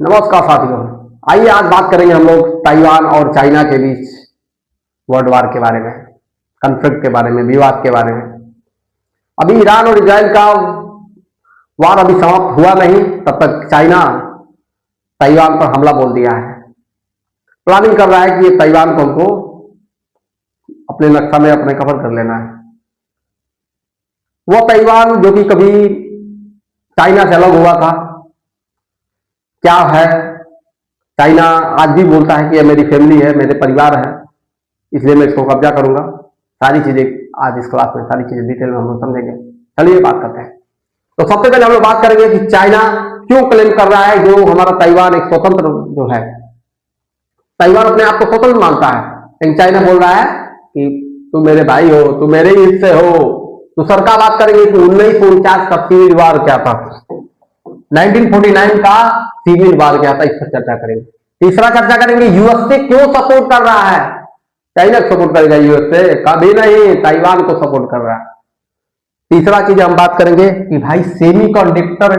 नमस्कार साथियों, आइए आज बात करेंगे हम लोग ताइवान और चाइना के बीच वर्ल्ड वार के बारे में, कॉन्फ्लिक्ट के बारे में, विवाद के बारे में। अभी ईरान और इजराइल का वार अभी समाप्त हुआ नहीं, तब तक चाइना ताइवान पर हमला बोल दिया है। प्लानिंग कर रहा है कि ये ताइवान को हमको अपने नक्शा में अपने कवर कर लेना है। वो ताइवान जो कि कभी चाइना से अलग हुआ था, क्या है, चाइना आज भी बोलता है कि ये मेरी फैमिली है, मेरे परिवार है, इसलिए मैं इसको कब्जा करूंगा। सारी चीजें आज इस क्लास में, सारी चीजें डिटेल में हम लोग समझेंगे। चलिए बात करते हैं। तो सबसे पहले हम लोग बात करेंगे कि चाइना क्यों क्लेम कर रहा है जो हमारा ताइवान एक स्वतंत्र जो है। ताइवान अपने आप को स्वतंत्र मानता है, लेकिन चाइना बोल रहा है कि तुम मेरे भाई हो, तुम मेरे ही हिस्से हो। तो सरकार बात करेंगे कि 1949 का सिविल वार क्या था, 1949 का सिविल वार क्या था, इस पर चर्चा करेंगे। तीसरा चर्चा करेंगे यूएसए क्यों सपोर्ट कर रहा है। चाइना को सपोर्ट करेगा यूएसए, कभी नहीं, ताइवान को सपोर्ट कर रहा है। तीसरा चीज हम बात करेंगे कि भाई सेमीकंडक्टर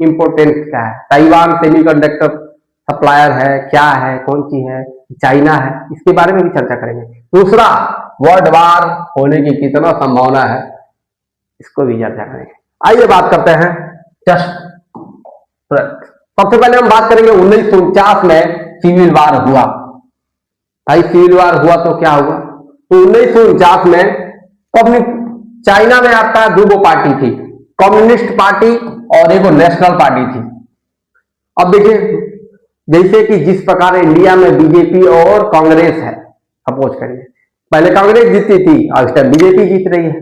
इंपोर्टेंस क्या है, ताइवान सेमीकंडक्टर सप्लायर है, क्या है, कौन सी है, चाइना है, इसके बारे में भी चर्चा करेंगे। दूसरा, वर्ल्ड वार होने की कितना संभावना है, इसको भी चर्चा करेंगे। आइए बात करते हैं जस्ट। सबसे पहले हम बात करेंगे 1949 में सिविल वार हुआ। भाई सिविल वार हुआ तो क्या हुआ, तो 1949 में चाइना में आपका दो पार्टी थी, कम्युनिस्ट पार्टी और एक नेशनल पार्टी थी। अब देखिए, जैसे कि जिस प्रकार इंडिया में बीजेपी और कांग्रेस है, सपोज करिए पहले कांग्रेस जीती थी और इस टाइम बीजेपी जीत रही है,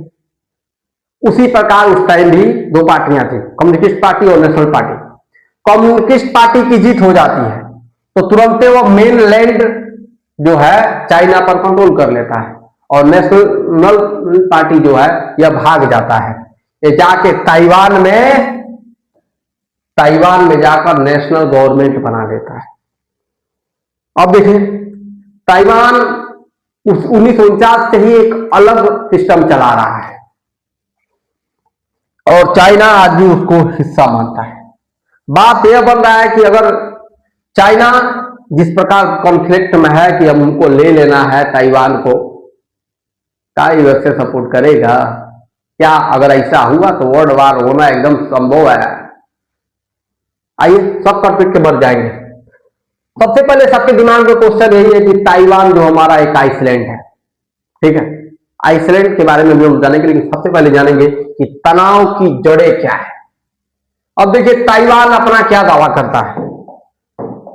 उसी प्रकार उस टाइम भी दो पार्टियां थी, कम्युनिस्ट पार्टी और नेशनल पार्टी। कम्युनिस्ट पार्टी की जीत हो जाती है तो तुरंत वो मेन लैंड जो है चाइना पर कंट्रोल कर लेता है, और नेशनल पार्टी जो है यह भाग जाता है, ये जाके ताइवान में जाकर नेशनल गवर्नमेंट बना देता है। अब देखिए, ताइवान उस 1949 से ही एक अलग सिस्टम चला रहा है और चाइना आज भी उसको हिस्सा मानता है। बात यह बन रहा है कि अगर चाइना जिस प्रकार कॉन्फ्लिक्ट में है कि अब उनको ले लेना है ताइवान को, क्या यूएसए सपोर्ट करेगा क्या? अगर ऐसा हुआ तो वर्ल्ड वार होना एकदम संभव है। आइए सब टॉपिक के बढ़ जाएंगे। सबसे पहले सबके दिमाग में क्वेश्चन यही है कि ताइवान जो हमारा एक आइसलैंड है, ठीक है, आइसलैंड के बारे में भी हम जानेंगे, लेकिन सबसे पहले जानेंगे कि तनाव की जड़ें क्या है। अब देखिए, ताइवान अपना क्या दावा करता है।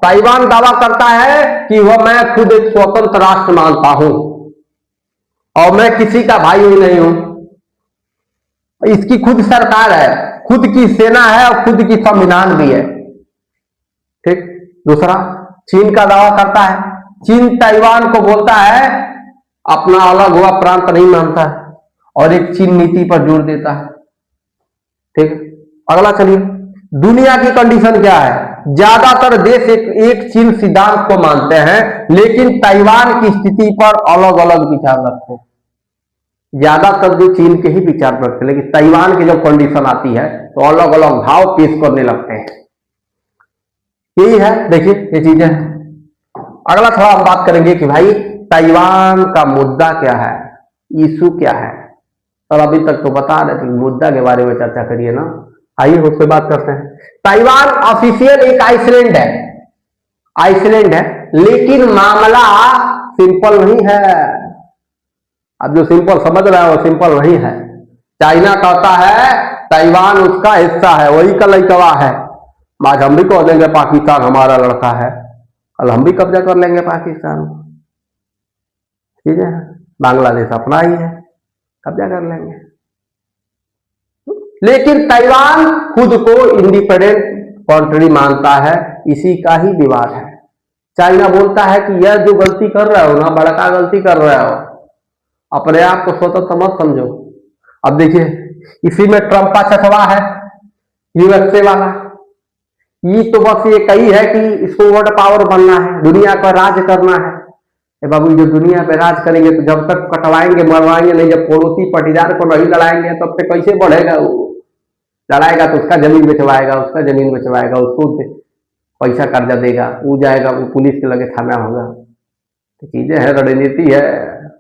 ताइवान दावा करता है कि मैं खुद एक स्वतंत्र राष्ट्र मानता हूं और मैं किसी का भाई ही नहीं हूं। इसकी खुद सरकार है, खुद की सेना है और खुद की संविधान भी है, ठीक। दूसरा, चीन का दावा करता है, चीन ताइवान को बोलता है अपना अलग हुआ प्रांत नहीं मानता है और एक चीन नीति पर जोर देता है, ठीक। अगला चलिए, दुनिया की कंडीशन क्या है। ज्यादातर देश एक चीन सिद्धांत को मानते हैं, लेकिन ताइवान की स्थिति पर अलग अलग विचार रखते हैं। ज्यादातर जो चीन के ही विचार रखते हैं, लेकिन ताइवान की जब कंडीशन आती है तो अलग अलग भाव पेश करने लगते हैं। यही है, देखिए ये चीजें। अगला थोड़ा हम बात करेंगे कि भाई ताइवान का मुद्दा क्या है, इशू क्या है। और अभी तक तो बता रहे थे, मुद्दा के बारे में चर्चा करिए ना। आइए उससे बात करते हैं। ताइवान ऑफिशियल एक आइसलैंड है, लेकिन मामला सिंपल नहीं है। अब जो सिंपल समझ रहा है वो सिंपल नहीं है। चाइना कहता है ताइवान उसका हिस्सा है, वही का लइकवा है। आज हम भी कह देंगे पाकिस्तान हमारा लड़का है, कल हम भी कब्जा कर लेंगे पाकिस्तान, ठीक है। बांग्लादेश अपना ही है, कब्जा कर लेंगे। लेकिन ताइवान खुद को इंडिपेंडेंट कंट्री मानता है, इसी का ही विवाद है। चाइना बोलता है कि यह जो गलती कर रहे हो ना, बड़का गलती कर रहे हो, अपने आप को स्वतंत्र मत समझो। अब देखिए, इसी में ट्रंप का चचवा है, यूएसए वाला। ये तो बस ये कही है कि इसको वर्ल्ड पावर बनना है, दुनिया पर राज करना है। बाबू, जो दुनिया पे राज करेंगे तो जब तक कटवाएंगे मरवाएंगे नहीं, जब पड़ोसी पटीदार को नहीं लड़ाएंगे तब तक कैसे बढ़ेगा वो। लड़ाएगा तो उसका जमीन बेचवाएगा, उसको पैसा कर्जा देगा, वो जाएगा, वो पुलिस के लगे थाना होगा। तो चीजें हैं, रणनीति है।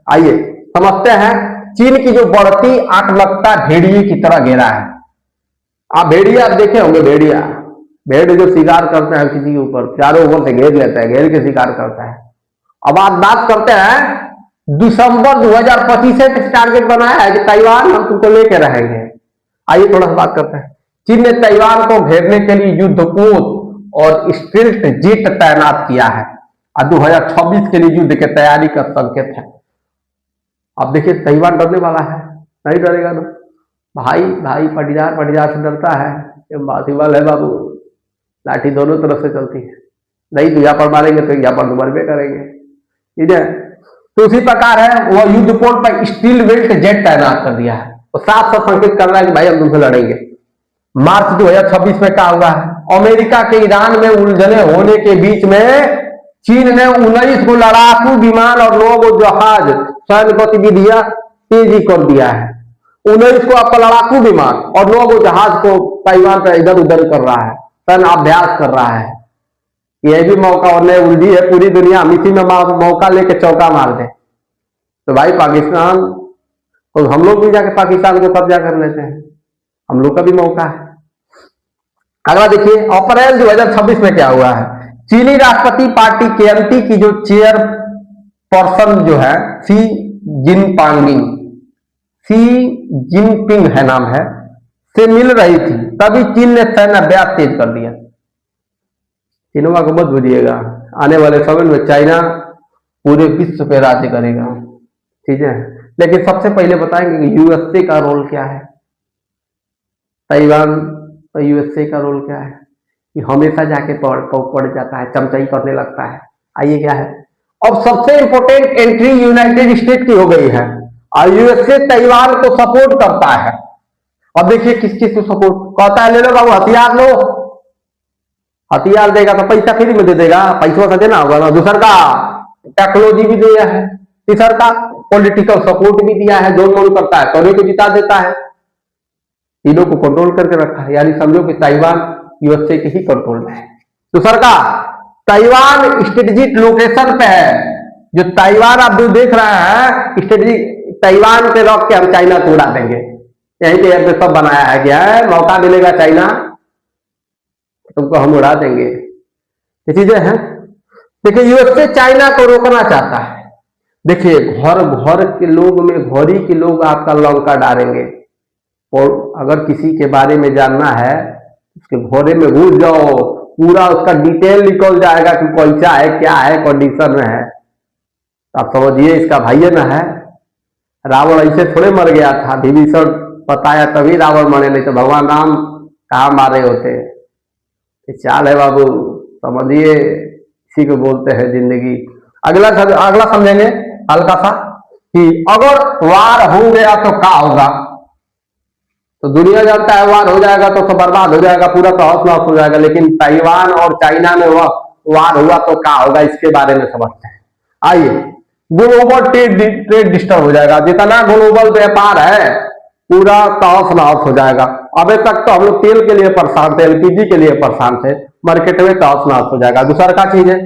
आइए समझते हैं। चीन की जो बढ़ती आक्रामकता भेड़िए की तरह घेरा है। आप भेड़िया आप देखे होंगे, भेड़िया भेड़ जो शिकार करते हैं किसी के ऊपर, चारों ओर से घेर लेता है, घेर के शिकार करता है। अब आप बात करते हैं दिसंबर 2025 से टारगेट बनाया है कि ताइवान हम तुमको लेके रहेंगे। आइए थोड़ा सा बात करते हैं। चीन ने ताइवान को घेरने के लिए युद्धपोत और स्टील्थ जेट तैनात किया है और 2026 के लिए युद्ध की तैयारी का संकेत है। अब देखिए ताइवान डरने वाला है, नहीं डरेगा ना। भाई भाई पटियार से डरता है, ये बात है बाबू। लाठी दोनों तरफ से चलती है, नहीं तो यहाँ पर मारेंगे तो यहाँ पर तो मरबे करेंगे, ठीक है। तो उसी प्रकार है, वह युद्धपोत पर स्टील बेल्ट जेट तैनात कर दिया है, तो साफ साफ संकेत कर रहा है कि भाई हम तुमसे लड़ेंगे। मार्च 2026 में क्या हुआ है, अमेरिका के ईरान में उलझने होने के बीच में चीन ने 19 को लड़ाकू विमान और 9 को जहाज सैन्य गतिविधियां तेजी कर दिया है। 19 को आपका लड़ाकू विमान और 9 को जहाज को ताइवान पर इधर उधर कर रहा है, सैन्य अभ्यास कर रहा है। यह भी मौका और उलझी है पूरी दुनिया, हम इसी में मौका लेके चौका मार दे। तो भाई पाकिस्तान, तो हम लोग भी जाके पाकिस्तान को कब्जा कर लेते हैं, हम लोग का भी मौका है। अगला देखिए, अप्रैल 2026 में क्या हुआ है। चीनी राष्ट्रपति पार्टी केएमटी की जो चेयर पर्सन जो है सी जिनपिंग है नाम है, से मिल रही थी, तभी चीन ने सैन्य अभ्यास तेज कर दिया। चीनों को मत बुझिएगा, आने वाले समय में चाइना पूरे विश्व पे राज्य करेगा, ठीक है। लेकिन सबसे पहले बताएंगे कि यूएसए का रोल क्या है, ताइवान और यूएसए का रोल क्या है। कि हमेशा जाके पड़ जाता है, चमचाई करने लगता है। आइए क्या है, अब सबसे इंपोर्टेंट एंट्री यूनाइटेड स्टेट की हो गई है और यूएसए ताइवान को सपोर्ट करता है। अब देखिए किस चीज को सपोर्ट कहता है, ले लो बाबू हथियार लो, हथियार देगा तो पैसा फ्री में दे देगा, पैसा से देना होगा ना। दूसर का टेक्नोलॉजी भी दिया है, तीसर का पॉलिटिकल सपोर्ट भी दिया है, जो मन करता है तोड़े को जिता देता है, तीनों को कंट्रोल करके रखा है। यानी समझो कि ताइवान यूएसए के ही कंट्रोल में है। दूसर का ताइवान स्ट्रेटेजिक लोकेशन पे है, जो ताइवान आप जो देख रहे हैं स्ट्रेटेजिक ताइवान पे रख के हम चाइना को उड़ा देंगे, यहीं पे सब बनाया है। क्या है, मौका मिलेगा चाइना तुमको हम उड़ा देंगे, ये चीजें हैं। देखिए यूएसए चाइना को रोकना चाहता है। देखिए घर के लोग में घोरी के लोग आपका लंका डालेंगे, और अगर किसी के बारे में जानना है उसके घोरे में घुस जाओ, पूरा उसका डिटेल निकल जाएगा कि कैसा है, क्या है, कंडीशन में है। तो आप समझिए इसका भाई ना है। रावण ऐसे थोड़े मर गया था, विभीषण बताया तभी रावण मरे, नहीं तो भगवान राम कहाँ मारे होते। चाल है बाबू, समझिए, इसी को बोलते हैं जिंदगी। अगला समझेंगे हल्का सा कि अगर वार हो गया तो क्या होगा। तो दुनिया जानता है वार हो जाएगा तो बर्बाद हो जाएगा, पूरा तहस नहस हो जाएगा। लेकिन ताइवान और चाइना में वह वार हुआ तो क्या होगा, इसके बारे में समझते हैं। आइए, ग्लोबल ट्रेड डिस्टर्ब हो जाएगा, जितना ग्लोबल व्यापार है पूरा तहस नहस हो जाएगा। अभी तक तो हम लोग तेल के लिए परेशान थे, एलपीजी के लिए परेशान थे, मार्केट में तहस नहस हो जाएगा। दूसरा का चीज है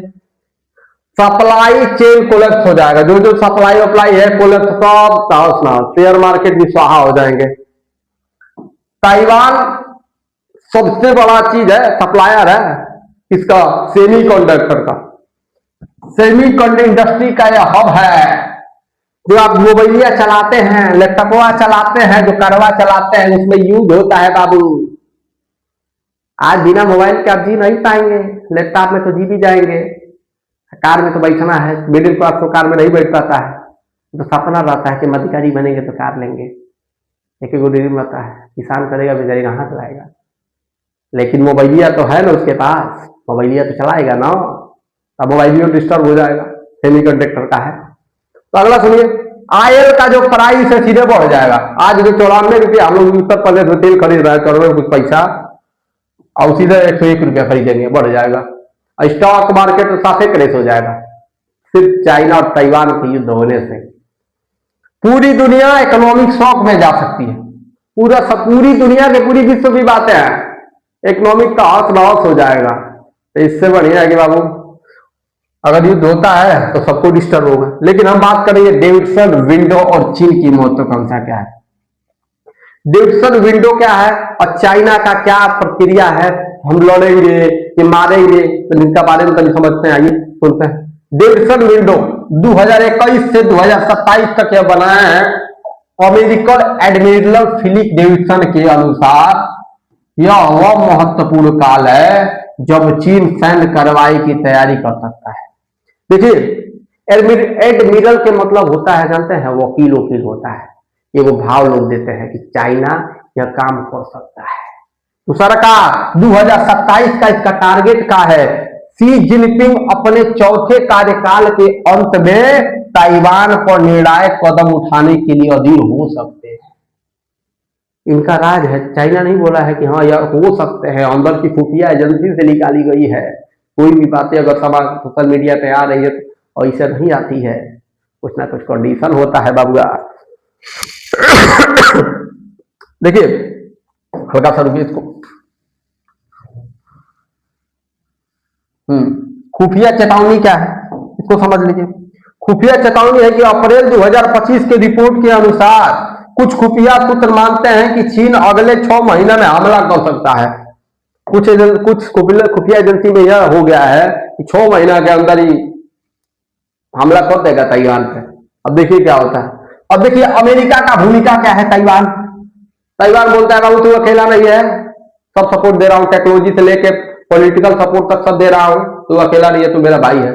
सप्लाई चेन कोलैप्स हो जाएगा, जो सप्लाई वप्लाई है कोलैप्स, सब तहस नहस, शेयर मार्केट भी स्वाहा हो जाएंगे। ताइवान सबसे बड़ा चीज है, सप्लायर है इसका, सेमीकंडक्टर का, सेमीकंडक्टर इंडस्ट्री का यह हब है। जो आप मोबाइलिया चलाते हैं, लैपटॉपवा चलाते हैं, जो कारवा चलाते हैं, उसमें यूज होता है बाबू। आज बिना मोबाइल के आप जी नहीं पाएंगे, लैपटॉप में तो जी भी जाएंगे। कार में तो बैठना है, मिडिल क्लास को कार में नहीं बैठ पाता है, तो सपना रहता है कि अधिकारी बनेंगे तो कार लेंगे, एक ड्रीम रहता है। किसान करेगा बेचारी कहाँ चलाएगा, लेकिन मोबाइलिया तो है ना उसके पास, मोबाइलिया तो चलाएगा ना। अब मोबाइलिया डिस्टर्ब हो जाएगा, सेमीकंडक्टर का है। तो अगला सुनिए, ऑयल का जो प्राइस है सीधे बढ़ जाएगा। आज जो 94 रुपया हम लोग उत्तर प्रदेश में तेल खरीद रहे हैं, 94 कुछ पैसा, और सीधे 101 रुपया खरीदेंगे, बढ़ जाएगा। स्टॉक मार्केट में साफे क्रेश हो जाएगा, सिर्फ चाइना और ताइवान के युद्ध होने से। पूरी दुनिया इकोनॉमिक शॉक में जा सकती है, पूरी दुनिया के पूरी विश्व की बातें हैं, इकोनॉमिक का हौस नौस हो जाएगा। तो इससे बढ़िया है कि बाबू अगर युद्ध होता है तो सबको डिस्टर्ब होगा। लेकिन हम बात करेंगे डेविडसन विंडो और चीन की महत्वाकांक्षा क्या है। डेविडसन विंडो क्या है और चाइना का क्या प्रक्रिया है, हम लड़ेंगे कि मारेंगे, तो इनका बारे में कभी समझते हैं, आइए सुनते हैं। डेविडसन विंडो 2021 से 2027 तक यह बनाया है। अमेरिकन एडमिरल फिलिप डेविडसन के अनुसार यह वह महत्वपूर्ण काल है जब चीन सैन्य कार्रवाई की तैयारी कर सकता है। देखिए एडमिरल के मतलब होता है, जानते हैं, वकील वकील होता है। ये वो भाव लोग देते हैं कि चाइना यह काम कर सकता है। दूसरा का 2027 का इसका टारगेट का है। शी जिनपिंग अपने चौथे कार्यकाल के अंत में ताइवान पर निर्णायक कदम उठाने के लिए अधीर हो सकते हैं। इनका राज है, चाइना नहीं बोला है कि हाँ यह हो सकते हैं, अंदर की खुफिया एजेंसी से निकाली गई है। कोई भी बातें अगर समाज सोशल मीडिया पे आ रही है और इसे नहीं आती है, कुछ ना कुछ कंडीशन होता है बाबूआ। देखिए हल्का सा रुकिए इसको। खुफिया चेतावनी क्या है इसको समझ लीजिए। खुफिया चेतावनी है कि अप्रैल 2025 के रिपोर्ट के अनुसार कुछ खुफिया सूत्र मानते हैं कि चीन अगले 6 महीने में हमला कर सकता है। कुछ खुफिया एजेंसी में यह हो गया है कि 6 महीना के अंदर ही हमला कर देगा ताइवान पे। अब देखिए क्या होता है। अब देखिए अमेरिका का भूमिका क्या है। ताइवान बोलता है बाबू तू अकेला नहीं है, सब सपोर्ट दे रहा हूँ, टेक्नोलॉजी से लेके पॉलिटिकल सपोर्ट तक सब दे रहा हूँ, तू अकेला नहीं है, तू मेरा भाई है।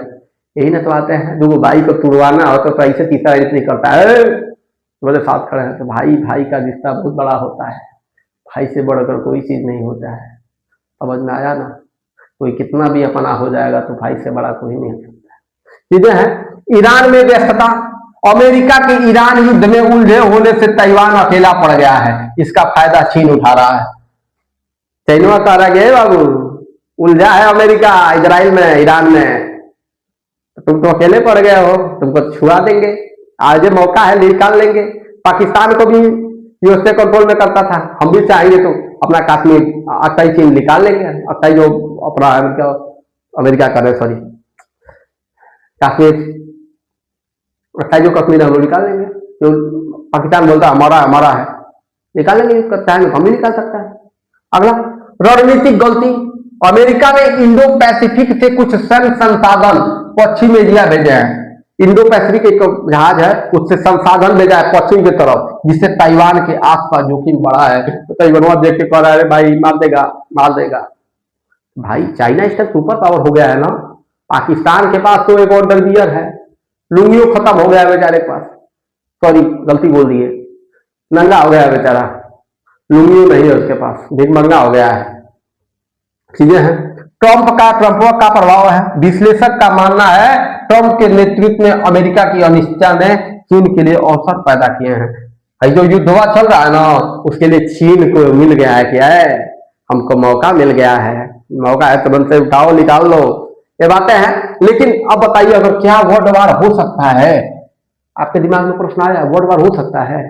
यही ना तो आते हैं, जो भाई को तुड़वाना होता तो ऐसे तीसरा नहीं करता है, मेरे साथ खड़े हैं। तो भाई का रिश्ता बहुत बड़ा होता है, भाई से बढ़कर कोई चीज नहीं होता है। समझ में आया ना। कोई कितना भी अपना हो जाएगा तो भाई से बड़ा कोई नहीं हो सकता। चीजें हैं। ईरान में व्यस्तता। अमेरिका के ईरान युद्ध में उलझे होने से ताइवान अकेला पड़ गया है, इसका फायदा चीन उठा रहा है। चाइना कह रहा है बाबू उलझा है अमेरिका इजराइल में, ईरान में, तुम तो अकेले पड़ गए हो, तुमको छुआ देंगे, आज मौका है निकाल लेंगे। पाकिस्तान को भी यूएसए कंट्रोल में करता था, हम भी चाहेंगे तो अपना कश्मीर अक्साई चीन निकाल लेंगे। अक्साई जो अपना अमेरिका कर रहे, सॉरी कश्मीर, अक्साई जो कश्मीर है हम लोग निकाल लेंगे। जो पाकिस्तान बोलता है हमारा है, निकाल लेंगे, चाहे हम भी निकाल सकता है। अगला रणनीतिक गलती। अमेरिका ने इंडो पैसिफिक से कुछ सैन्य संसाधन पश्चिम एशिया भेजे हैं। इंडो पैसिफिक एक जहाज है, उससे संसाधन भेजा है पश्चिम की तरफ, जिससे ताइवान के आसपास जोखिम बढ़ा है। तो ताइवान देख के कह रहा है भाई मार देगा। भाई चाइना इस तक सुपर पावर हो गया है ना। पाकिस्तान के पास तो एक और दलबियर है, लुंगियो खत्म हो गया है बेचारे के पास, सॉरी गलती बोल दी है, नंगा हो गया है बेचारा, लुंगियो नहीं है उसके पास, भिखमंगा हो गया है। चीजें हैं। ट्रंप का प्रभाव है। विश्लेषक का मानना है ट्रंप के नेतृत्व में अमेरिका की अनिश्चितता ने चीन के लिए अवसर पैदा किए हैं। जो युद्धवा चल रहा है ना, उसके लिए चीन को मिल गया है, क्या है, हमको मौका मिल गया है, मौका है तुरंत से उठाओ निकाल लो, ये बातें हैं। लेकिन अब बताइए अगर क्या वर्ल्ड वार हो सकता है, आपके दिमाग में प्रश्न आया वर्ल्ड वार हो सकता है?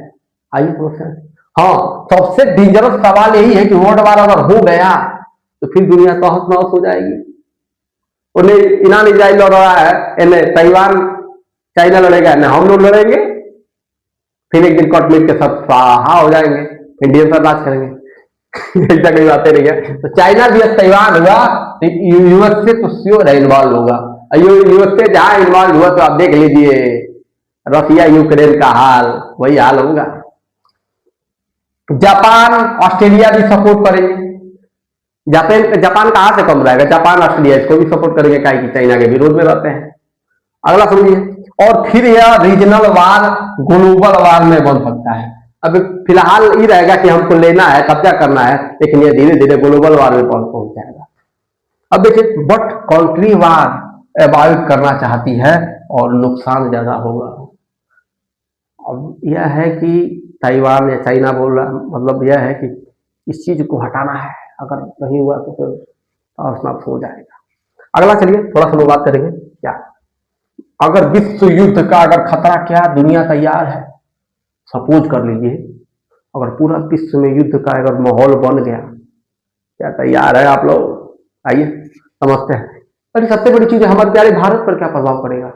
आइए प्रश्न। हाँ, सबसे डेंजरस सवाल यही है कि वर्ल्ड वार अगर हो गया तो फिर दुनिया तहस नहस हो जाएगी। उन्हें ईरान इजराइल लड़ रहा है, इन्हें ताइवान चाइना लड़ेगा, इन्हें हम लोग लड़ेंगे, फिर एक दिन कटमीट के सब स्वाहा हो जाएंगे, इंडियन पर राज करेंगे। ऐसा कोई बातें नहीं है। तो चाइना भी ताइवान हुआ तो यूएसए तो श्योर है इन्वॉल्व होगा। यूएसए जहां इन्वॉल्व हुआ तो आप देख लीजिए रशिया यूक्रेन का हाल वही हाल होगा। जापान ऑस्ट्रेलिया भी सपोर्ट करेंगे। जापान कहां से कम रहेगा, जापान ऑस्ट्रेलिया इसको भी सपोर्ट करेंगे, क्या कि चाइना के विरोध में रहते हैं। अगला सुनिए। और फिर यह रीजनल वार ग्लोबल वार में बन सकता है। अब फिलहाल ये रहेगा कि हमको लेना है, कब्जा करना है, लेकिन ये धीरे धीरे ग्लोबल वार में पहुंच जाएगा। अब देखिए बट कंट्री वार अवॉइड करना चाहती है और नुकसान ज्यादा होगा। अब यह है कि ताइवान या चाइना बोल रहा, मतलब यह है कि इस चीज को हटाना है, अगर नहीं हुआ तो फिर समाप्त हो जाएगा। अगला चलिए थोड़ा सा लोग बात करेंगे क्या, अगर विश्व युद्ध का अगर खतरा, क्या दुनिया तैयार है? सपोज कर लीजिए अगर पूरा विश्व में युद्ध का अगर माहौल बन गया, क्या तैयार है आप लोग? आइए समझते हैं। और सबसे बड़ी चीज है हमारे प्यारे भारत पर क्या प्रभाव पड़ेगा,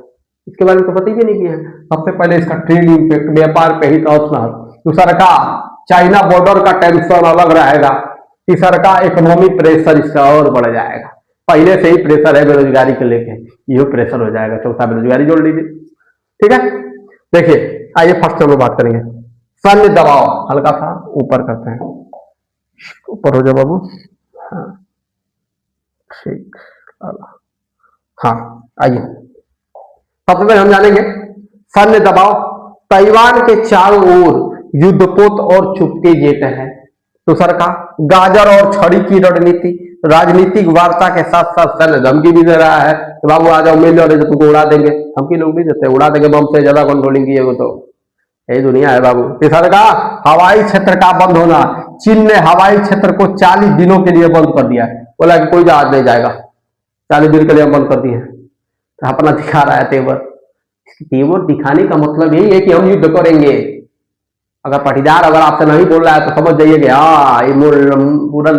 इसके बारे में तो पता ही नहीं किया है। सबसे पहले इसका ट्रेड इम्पैक्ट व्यापार पे ही तो दूसरा का चाइना बॉर्डर का टेंशन अलग रहेगा, तीसरा का इकोनॉमिक प्रेशर इसका और बढ़ जाएगा। पहले से ही प्रेशर है बेरोजगारी को लेके, ये प्रेशर हो जाएगा, चौथा बेरोजगारी जोड़ लीजिए। ठीक है, देखिए आइए फर्स्ट हम लोग बात करेंगे सैन्य दबाव, हल्का सा ऊपर करते हैं, ऊपर हो जाओ बाबू। हाँ ठीक, हाँ आइए सबसे पहले हम जानेंगे सैन्य दबाव। ताइवान के चारों ओर युद्धपोत और चुपके जेट है। दूसरा का गाजर और छड़ी की रणनीति, राजनीतिक वार्ता के साथ साथ सैन्य धमकी भी दे रहा है तो बाबू आ जाओ मिल जाओ, तो तुमको उड़ा देंगे। धमकी लोग भी देते उड़ा देंगे, बम से ज्यादा कंट्रोलिंग किए तो यही दुनिया है बाबू। तीसरा का हवाई क्षेत्र का बंद होना, चीन ने हवाई क्षेत्र को 40 दिनों के लिए बंद कर दिया है, बोला कि कोई जहाज नहीं जाएगा, 40 दिन के लिए हम बंद कर दिए। तो अपना दिखा रहा है तेवर। तेवर दिखाने का मतलब यही है कि हम युद्ध करेंगे। अगर पाटीदार अगर आपसे नहीं बोल रहा है तो समझ जाइए कि हाँ ये पूरा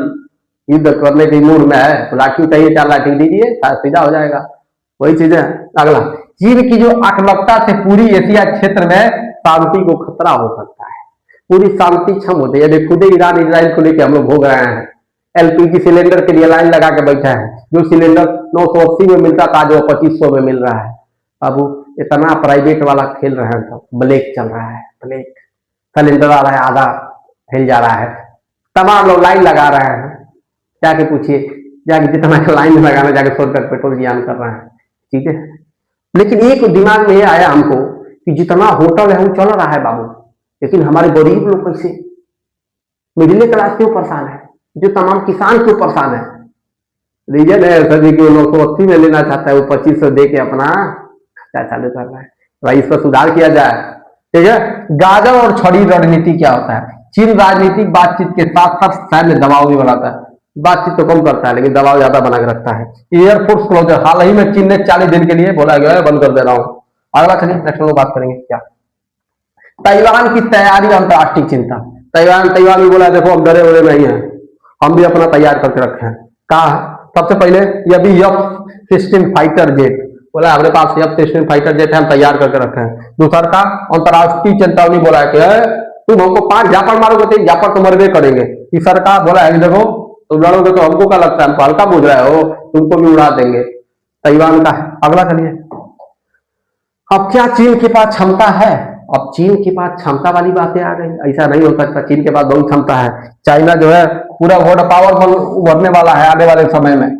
युद्ध करने के मूड में है, तो लाठी उठाइए, 4 लाठी दीजिए, सीधा हो जाएगा। वही चीज है। अगला, चीन की जो आक्रामकता से पूरी एशिया क्षेत्र में शांति को खतरा हो सकता है, पूरी शांति क्षम होती है। खुद ईरान इसराइल को लेकर हम लोग भोग रहे हैं, एलपीजी सिलेंडर के लिए लाइन लगा के बैठा है, जो सिलेंडर 980 में मिलता था जो 2500 में मिल रहा है। बाबू इतना प्राइवेट वाला खेल रहे हैं, सब ब्लैक चल रहा है, ब्लैक सिलेंडर आ रहा है, आधा हिल जा रहा है, तमाम लोग लाइन लगा रहे हैं। जाके पूछिए, जाके जितना लाइन लगाना जाके 100 रुपये पेट्रोल जियान कर रहे हैं। ठीक है, लेकिन एक दिमाग में ये आया हमको कि जितना होटल है वो चल रहा है बाबू, लेकिन हमारे गरीब लोग कैसे, मिडिल क्लास क्यों परेशान है, जो तमाम किसान क्यों परेशान है। रीजन है सभी को 980 में लेना चाहता है, वो 2500 दे के अपना खर्चा चालू कर रहा है। भाई इस पर सुधार किया जाए। ठीक है, गाजर और छड़ी रणनीति क्या होता है। चीन राजनीतिक बातचीत के साथ साथ सैन्य दबाव भी बनाता है, बातचीत तो कम करता है लेकिन दबाव ज्यादा बना के रखता है। एयरफोर्स क्लोजर, हाल ही में चीन ने 40 दिन के लिए बोला गया है बंद कर दे रहा हूं। अगला चलिए नेक्स्ट लोग बात करेंगे क्या, ताइवान की तैयारी अंतर्राष्ट्रीय चिंता। ताइवान भी बोला देखो हम डरे वरे नहीं है, हम भी अपना तैयार करके रखे हैं। कहा सबसे पहले ये भी F-16 फाइटर जेट, बोला हमारे पास F-16 फाइटर जेट है, हम तैयार करके रखे हैं। दूसरा का अंतर्राष्ट्रीय चेतावनी बोला है कि तुम हमको 5 झापड़ मारोगे तो झापड़ तो मरबे करेंगे। तीसरा का बोला है देखो तुम लड़ोगे तो हमको क्या लगता है, हमको हल्का बुझ रहा हो, तुमको भी उड़ा देंगे। ताइवान का है। अगला चलिए, अब क्या चीन के पास क्षमता है, अब चीन के पास क्षमता वाली बातें आ गई। ऐसा नहीं हो सकता, चीन के पास बहुत क्षमता है। चाइना जो है पूरा वर्ल्ड पावर उभरने वाला है आने वाले समय में,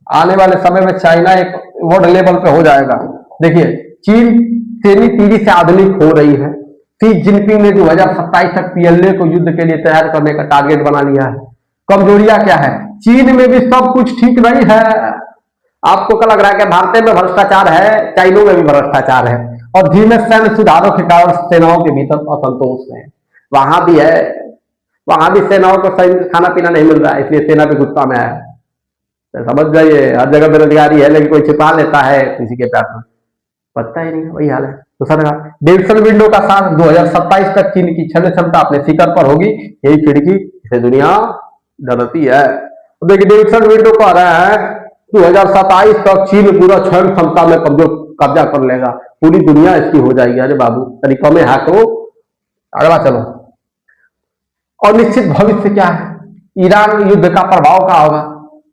आने वाले समय में चाइना एक वर्ल्ड लेवल पे हो जाएगा। देखिए चीन सेमी तेजी से आधुनिक हो रही है। शी जिनपिंग ने 2027 तक पीएलए को युद्ध के लिए तैयार करने का टारगेट बना लिया है। कमजोरियां क्या है, चीन में भी सब कुछ ठीक नहीं है। आपको क्या लग रहा है कि भारत में भ्रष्टाचार है, चाइना में भी भ्रष्टाचार है, और धीमे सैन्य सुधारों के कारण सेनाओं के भीतर असंतोष है। वहां भी है, वहां भी सेनाओं को सही खाना पीना नहीं मिल रहा है, इसलिए सेना भी गुस्सा में है। तो समझ जाइए हर जगह बेरोजगारी है, लेकिन कोई छिपा लेता है किसी के प्यार में, पता ही नहीं, वही हाल है। तो सर डेविडसन विंडो का साथ 2027 तक चीन की क्षण क्षमता अपने शिखर पर होगी, यही खिड़की से दुनिया डरती है। तो देखिए डेविडसन विंडो कह रहा है 2027 तक चीन पूरा क्षण क्षमता में कब्जा कर लेगा, पूरी दुनिया इसकी हो जाएगी। अरे बाबू तरीकों में है। तो अगला चलो, और निश्चित भविष्य क्या है, ईरान युद्ध का प्रभाव क्या होगा,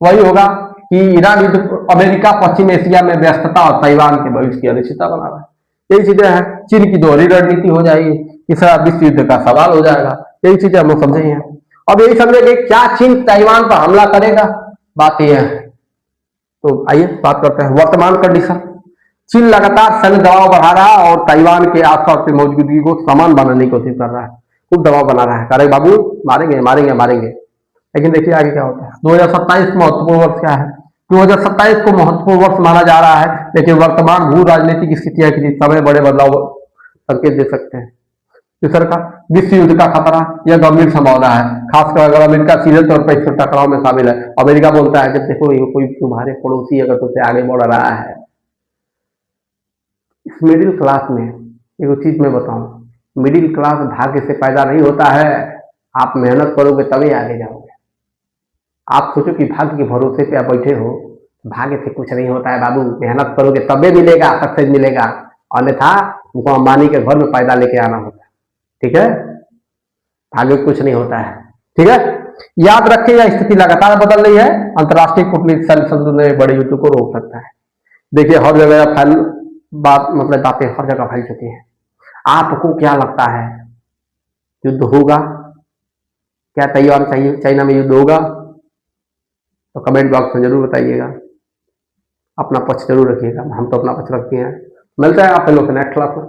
वही होगा कि ईरान युद्ध अमेरिका पश्चिम एशिया में व्यस्तता और ताइवान के भविष्य की अनिश्चितता बना रहा है। यही चीजें हैं, चीन की दोहरी रणनीति हो जाएगी, तीसरा विश्व युद्ध का सवाल हो जाएगा। यही चीजें हम लोग समझे हैं। अब यही समझेंगे क्या चीन ताइवान पर हमला करेगा, बात यह है। तो आइए बात करते हैं वर्तमान कंडीशन। चीन लगातार सैन्य दबाव बढ़ा रहा है और ताइवान के आसपास की मौजूदगी को समान बनाने की कोशिश कर रहा है, खूब दबाव बना रहा है, अरे बाबू मारेंगे मारेंगे मारेंगे। लेकिन देखिए आगे क्या होता है। 2027 महत्वपूर्ण वर्ष क्या है, 2027 को महत्वपूर्ण वर्ष माना जा रहा है, लेकिन वर्तमान भू राजनीतिक स्थितियां किसी समय बड़े बदलाव संकेत दे सकते हैं। तीसरा का विश्व युद्ध का खतरा, यह गंभीर संभावना है, खासकर अगर अमेरिका सीधे तौर पर इस टकराव में शामिल है। अमेरिका बोलता है जब देखो ये कोई तुम्हारे पड़ोसी अगर तुमसे आगे बढ़ रहा है। इस मिडिल क्लास में एक चीज मैं बताऊं, मिडिल क्लास भाग्य से पैदा नहीं होता है, आप मेहनत करोगे तभी आगे जाओगे। आप सोचो कि भाग्य के भरोसे पे आप बैठे हो, भाग्य से कुछ नहीं होता है बाबू, मेहनत करोगे तबे मिलेगा, सक्सेस मिलेगा, अन्यथा तुमको अंबानी के घर में पैदा लेके आना होता है। ठीक है, भाग्य कुछ नहीं होता है। ठीक है, याद रखिए यह स्थिति लगातार बदल रही है। अंतर्राष्ट्रीय कूटनीति संसद में बड़े युद्ध को रोक सकता है। देखिए हर जगह फैल बात मतलब बातें हर जगह फैल चुकी हैं। आपको क्या लगता है, युद्ध होगा क्या? ताइवान चाइना में युद्ध होगा? तो कमेंट बॉक्स में जरूर बताइएगा, अपना पक्ष जरूर रखिएगा। हम तो अपना पक्ष रखते हैं। मिलते हैं आप लोग नेक्स्ट क्लास में।